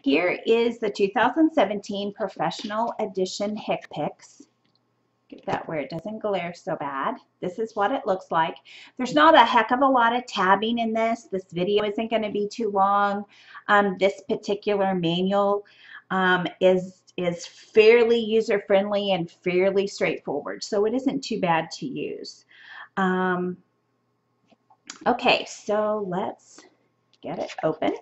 Here is the 2017 Professional Edition Hcpcs. Get that where it doesn't glare so bad. This is what it looks like. There's not a heck of a lot of tabbing in this. This video isn't going to be too long. This particular manual is fairly user-friendly and fairly straightforward, so it isn't too bad to use. Okay, so let's get it open.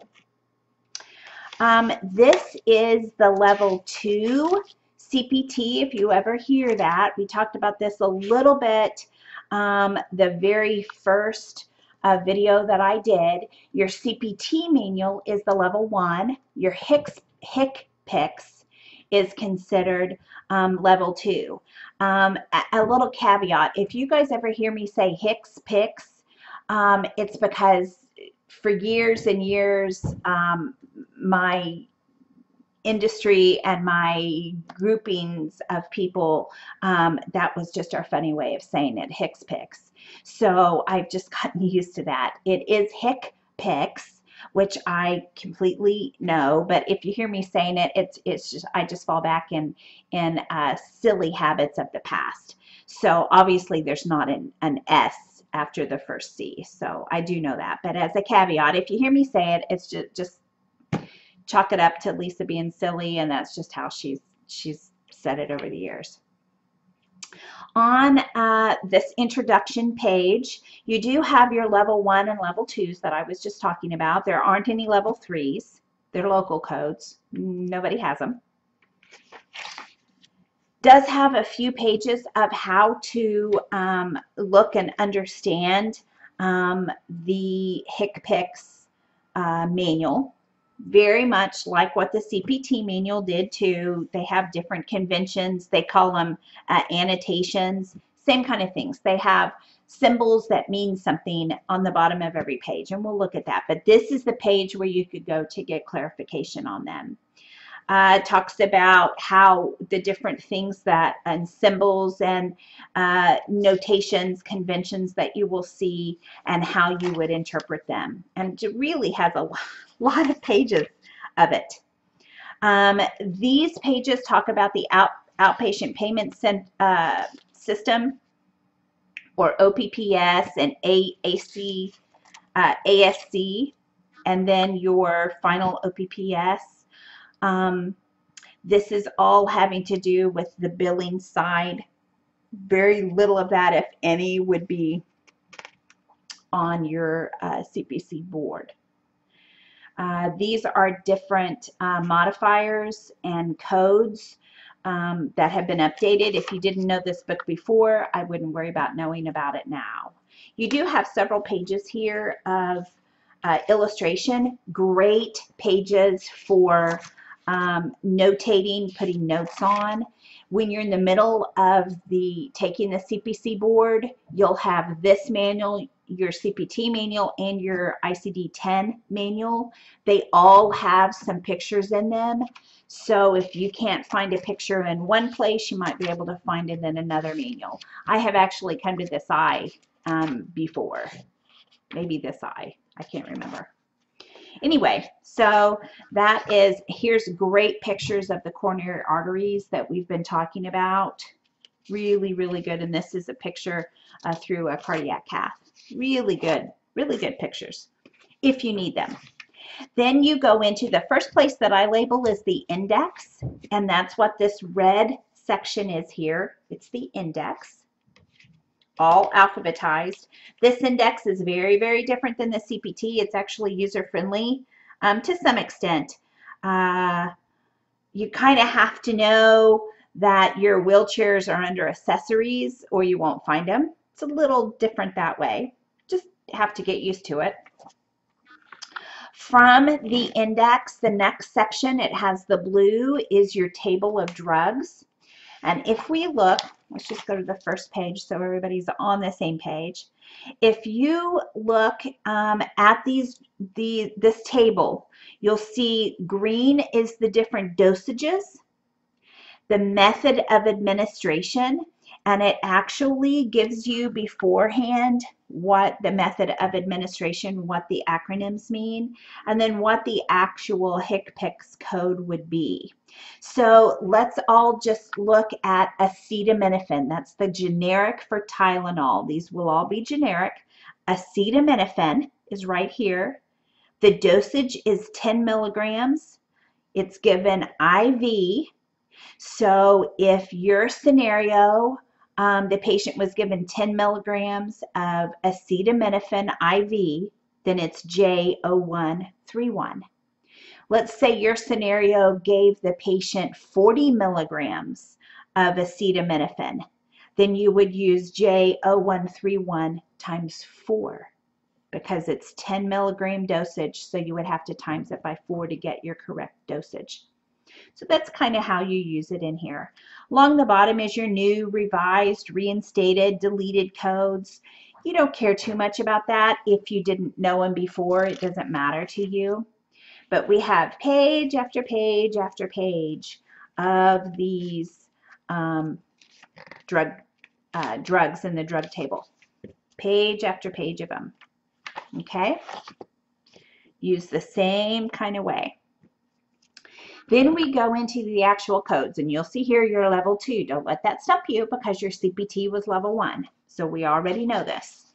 This is the level 2 CPT, if you ever hear that. We talked about this a little bit the very first video that I did. Your CPT manual is the level 1. Your Hcpcs is considered level 2. A little caveat, if you guys ever hear me say Hcpcs, it's because for years and years, my industry and my groupings of people, that was just our funny way of saying it, Hcpcs. So I've just gotten used to that. It is Hcpcs, which I completely know, but if you hear me saying it, it's just, I just fall back in silly habits of the past. So obviously there's not an S after the first C, so I do know that. But as a caveat, if you hear me say it, it's just chalk it up to Lisa being silly, and that's just how she's said it over the years. On this introduction page, you do have your level 1 and level 2s that I was just talking about. There aren't any level 3s. They're local codes. Nobody has them. Does have a few pages of how to look and understand the Hcpcs manual. Very much like what the CPT manual did too. They have different conventions. They call them annotations. Same kind of things. They have symbols that mean something on the bottom of every page, and we'll look at that. But this is the page where you could go to get clarification on them. Talks about how the different things that and symbols and notations, conventions that you will see, and how you would interpret them. And it really has a lot of pages of it. These pages talk about the outpatient payment system, or OPPS, and ASC, and then your final OPPS. This is all having to do with the billing side. Very little of that, if any, would be on your CPC board. These are different modifiers and codes that have been updated. If you didn't know this book before, I wouldn't worry about knowing about it now. You do have several pages here of illustration. Great pages for notating, putting notes on. When you're in the middle of taking the CPC board, you'll have this manual, your CPT manual, and your ICD-10 manual. They all have some pictures in them. So if you can't find a picture in one place, you might be able to find it in another manual. I have actually come to this eye before. Maybe this eye. I can't remember. Anyway, so that is, here's great pictures of the coronary arteries that we've been talking about. Really, really good. And this is a picture through a cardiac cath. Really good pictures if you need them. Then you go into the first place that I label is the index, and that's what this red section is here. It's the index. All alphabetized. This index is very, very different than the CPT. It's actually user-friendly to some extent. You kind of have to know that your wheelchairs are under accessories or you won't find them. It's a little different that way. Just have to get used to it. From the index, the next section, it has the blue, is your table of drugs. And if we look, let's just go to the first page so everybody's on the same page. If you look at this table, you'll see green is the different dosages, the method of administration, and it actually gives you beforehand what the method of administration, what the acronyms mean, and then what the actual Hcpcs code would be. So let's all just look at acetaminophen. That's the generic for Tylenol. These will all be generic. Acetaminophen is right here. The dosage is 10 milligrams. It's given IV. So if your scenario, the patient was given 10 milligrams of acetaminophen IV, then it's J0131. Let's say your scenario gave the patient 40 milligrams of acetaminophen, then you would use J0131 times 4 because it's 10 milligram dosage, so you would have to times it by 4 to get your correct dosage. So that's kind of how you use it in here. Along the bottom is your new, revised, reinstated, deleted codes. You don't care too much about that. If you didn't know them before, it doesn't matter to you. But we have page after page after page of these drugs in the drug table. Page after page of them. Okay? Use the same kind of way. Then we go into the actual codes, and you'll see here you're level 2. Don't let that stop you because your CPT was level 1. So we already know this.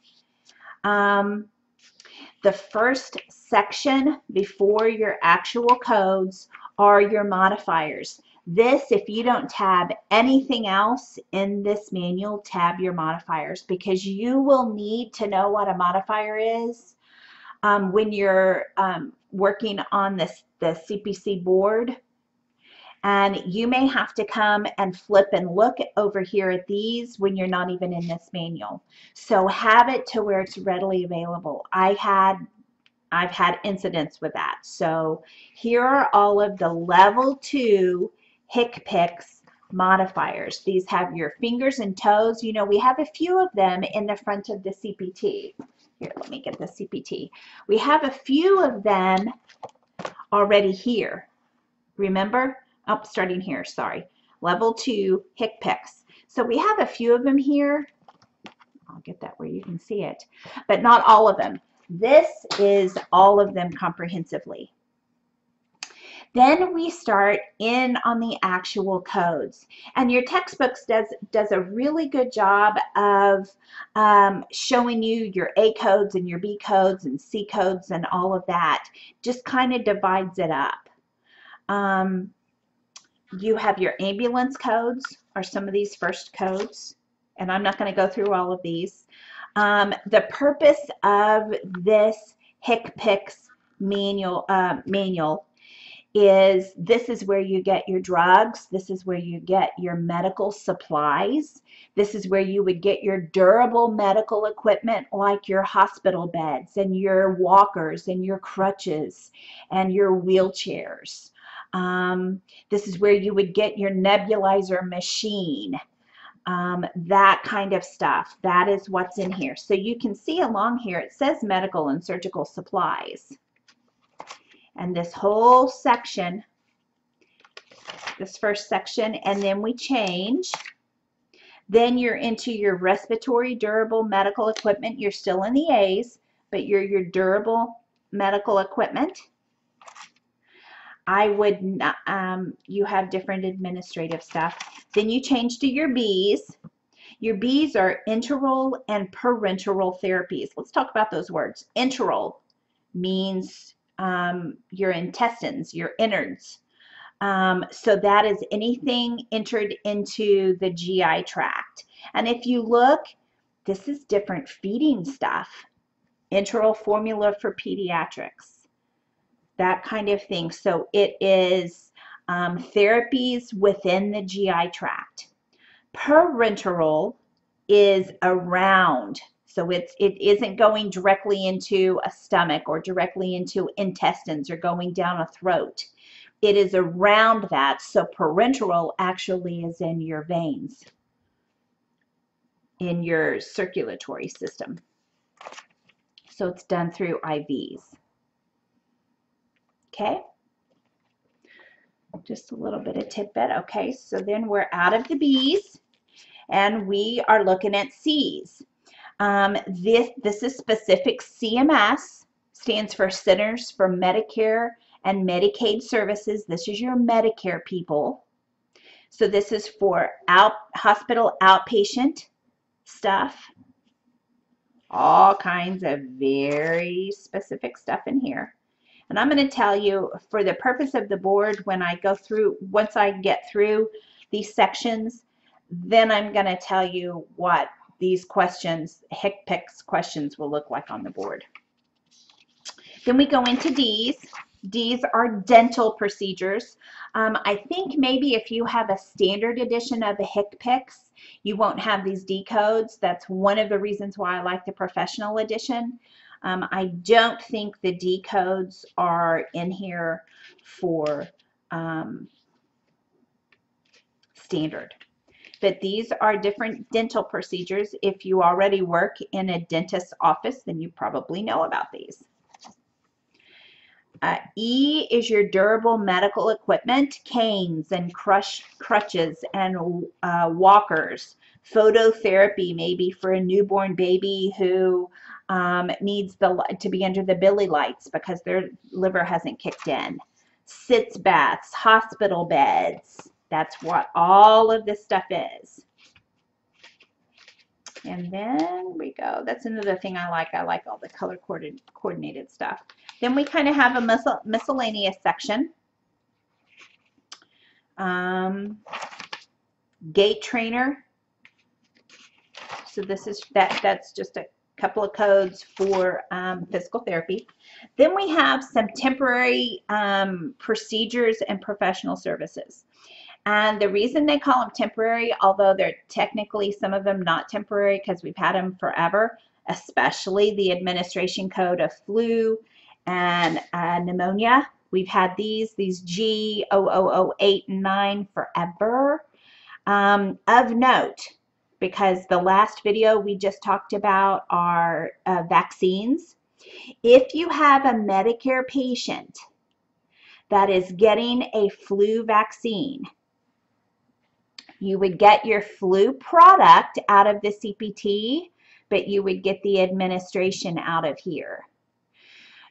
The first section before your actual codes are your modifiers. This, if you don't tab anything else in this manual, tab your modifiers because you will need to know what a modifier is when you're working on the CPC board. And you may have to come and flip and look over here at these when you're not even in this manual. So have it to where it's readily available. I've had incidents with that. So here are all of the level 2 Hcpcs modifiers. These have your fingers and toes. You know, we have a few of them in the front of the CPT. Here, let me get the CPT. We have a few of them already here. Remember? Oh, starting here, sorry. Level 2 Hcpcs. So we have a few of them here. I'll get that where you can see it, but not all of them. This is all of them comprehensively. Then we start in on the actual codes, and your textbooks does a really good job of showing you your A codes and your B codes and C codes and all of that. Just kind of divides it up. You have your ambulance codes, are some of these first codes, and I'm not going to go through all of these. The purpose of this Hcpcs manual is this is where you get your drugs, this is where you get your medical supplies, this is where you would get your durable medical equipment like your hospital beds and your walkers and your crutches and your wheelchairs. This is where you would get your nebulizer machine, that kind of stuff. That is what's in here. So you can see along here, it says medical and surgical supplies. And this whole section, this first section, and then we change. Then you're into your respiratory durable medical equipment. You're still in the A's, but you're your durable medical equipment. I would not, you have different administrative stuff. Then you change to your B's. Your B's are enteral and parenteral therapies. Let's talk about those words. Enteral means your intestines, your innards. So that is anything entered into the GI tract. And if you look, this is different feeding stuff. Enteral formula for pediatrics. That kind of thing. So it is therapies within the GI tract. Parenteral is around. So it isn't going directly into a stomach or directly into intestines or going down a throat. It is around that. So parenteral actually is in your veins, in your circulatory system. So it's done through IVs. Okay, just a little bit of tidbit. Okay, so then we're out of the B's and we are looking at C's. This is specific CMS, stands for Centers for Medicare and Medicaid Services. This is your Medicare people. So this is for hospital outpatient stuff. All kinds of very specific stuff in here. And I'm going to tell you, for the purpose of the board, when I go through, once I get through these sections, then I'm going to tell you what these questions, Hcpcs questions, will look like on the board. Then we go into D's. D's are dental procedures. I think maybe if you have a standard edition of the Hcpcs, you won't have these D codes. That's one of the reasons why I like the professional edition. I don't think the D codes are in here for standard. But these are different dental procedures. If you already work in a dentist's office, then you probably know about these. E is your durable medical equipment, canes and crutches and walkers. Phototherapy, maybe for a newborn baby who needs to be under the Billy lights because their liver hasn't kicked in. Sitz baths, hospital beds. That's what all of this stuff is. And then we go. That's another thing I like. I like all the color coordinated stuff. Then we kind of have a miscellaneous section. Gait trainer. So this is that's just a couple of codes for physical therapy. Then we have some temporary procedures and professional services. And the reason they call them temporary, although they're technically some of them not temporary because we've had them forever, especially the administration code of flu and pneumonia. We've had these G0008 and 9 forever. Of note, because the last video we just talked about are vaccines. If you have a Medicare patient that is getting a flu vaccine, you would get your flu product out of the CPT, but you would get the administration out of here.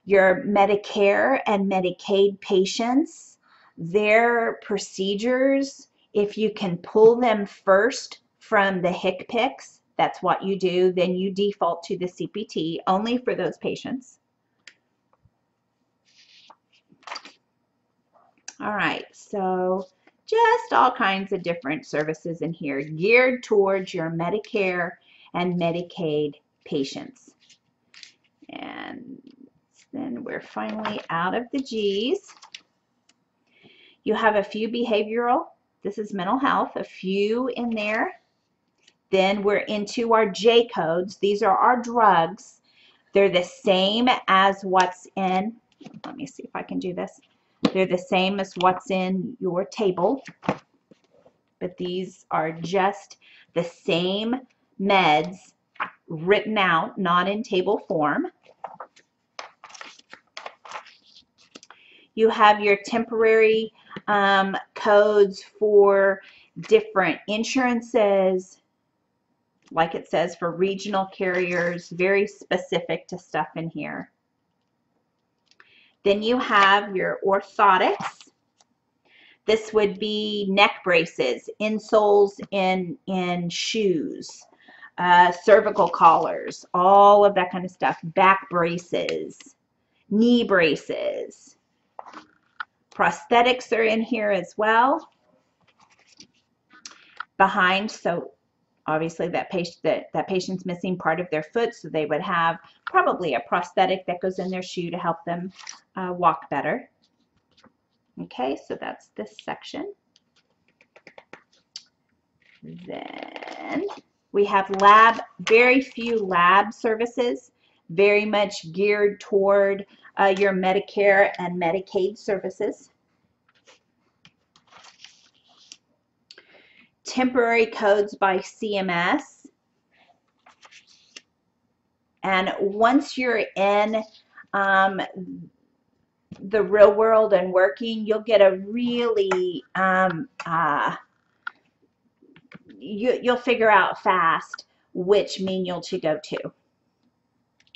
Your Medicare and Medicaid patients, their procedures, if you can pull them first from the Hcpcs, that's what you do, then you default to the CPT only for those patients. All right, so just all kinds of different services in here geared towards your Medicare and Medicaid patients. And then we're finally out of the G's. You have a few behavioral, this is mental health, a few in there. Then we're into our J codes. These are our drugs. They're the same as what's in, let me see if I can do this. They're the same as what's in your table, but these are just the same meds written out, not in table form. You have your temporary codes for different insurances, like it says for regional carriers, very specific to stuff in here. Then you have your orthotics. This would be neck braces, insoles in shoes, cervical collars, all of that kind of stuff, back braces, knee braces. Prosthetics are in here as well. Behind, so obviously that patient's missing part of their foot, so they would have probably a prosthetic that goes in their shoe to help them walk better. Okay, so that's this section. Then we have very few lab services, very much geared toward your Medicare and Medicaid services. Temporary codes by CMS. And once you're in the real world and working, you'll get a really, you'll figure out fast which manual to go to.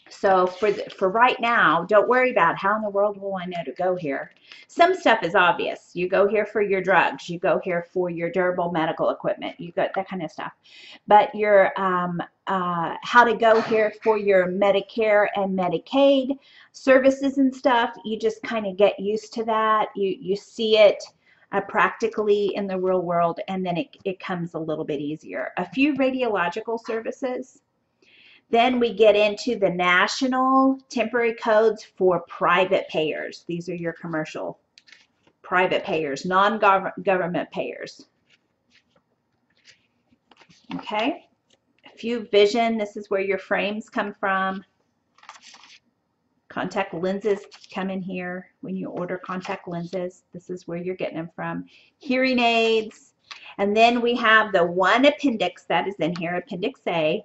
So for right now, don't worry about how in the world will I know to go here. Some stuff is obvious. You go here for your drugs. You go here for your durable medical equipment. You got that kind of stuff. But your how to go here for your Medicare and Medicaid services and stuff, you just kind of get used to that. You see it practically in the real world, and then it comes a little bit easier. A few radiological services. Then we get into the national temporary codes for private payers. These are your commercial private payers, non-government payers. Okay, a few vision. This is where your frames come from. Contact lenses come in here. When you order contact lenses, this is where you're getting them from. Hearing aids. And then we have the one appendix that is in here, Appendix A.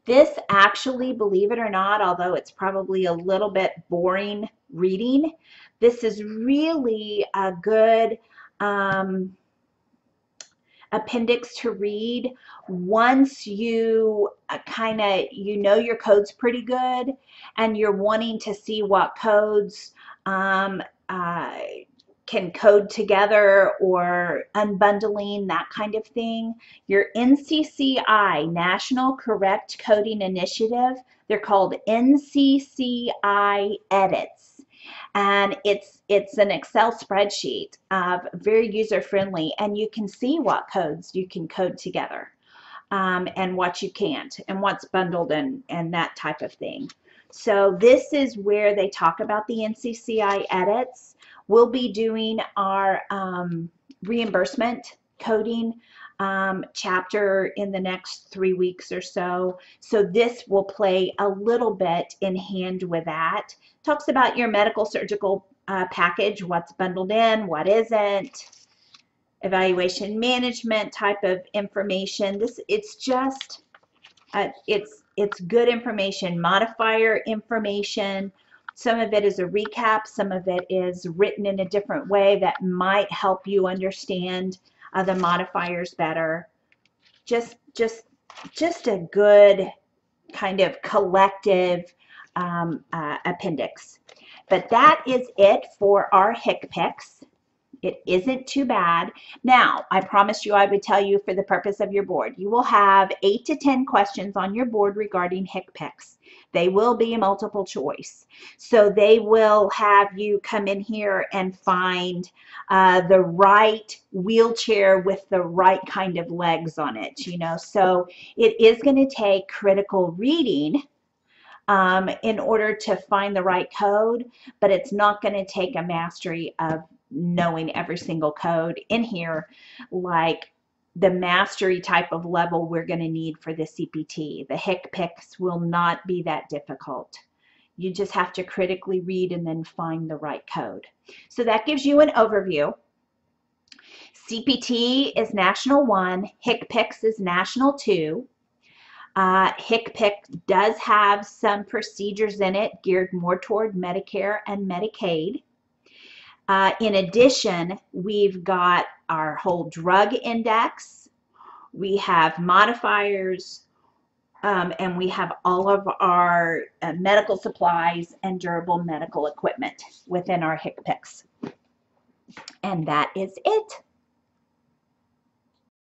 This actually, believe it or not, although it's probably a little bit boring reading, this is really a good appendix to read once you you know your codes pretty good and you're wanting to see what codes can code together or unbundling, that kind of thing. Your NCCI, National Correct Coding Initiative, they're called NCCI edits. And it's an Excel spreadsheet, very user-friendly, and you can see what codes you can code together and what you can't, and what's bundled and that type of thing. So this is where they talk about the NCCI edits. We'll be doing our reimbursement coding chapter in the next 3 weeks or so. So this will play a little bit in hand with that. Talks about your medical surgical package, what's bundled in, what isn't, evaluation management type of information. It's just it's good information, modifier information. Some of it is a recap, some of it is written in a different way that might help you understand the modifiers better. Just a good kind of collective appendix. But that is it for our Hcpcs. It isn't too bad. Now, I promised you I would tell you for the purpose of your board. You will have 8 to 10 questions on your board regarding Hcpcs. They will be a multiple choice. So they will have you come in here and find the right wheelchair with the right kind of legs on it, you know. So it is going to take critical reading in order to find the right code, but it's not going to take a mastery of knowing every single code in here like the mastery type of level we're going to need for the CPT. The Hcpcs will not be that difficult. You just have to critically read and then find the right code. So that gives you an overview. CPT is National 1, Hcpcs is National 2. Hcpic does have some procedures in it geared more toward Medicare and Medicaid. In addition, we've got our whole drug index, we have modifiers, and we have all of our medical supplies and durable medical equipment within our Hcpcs. And that is it.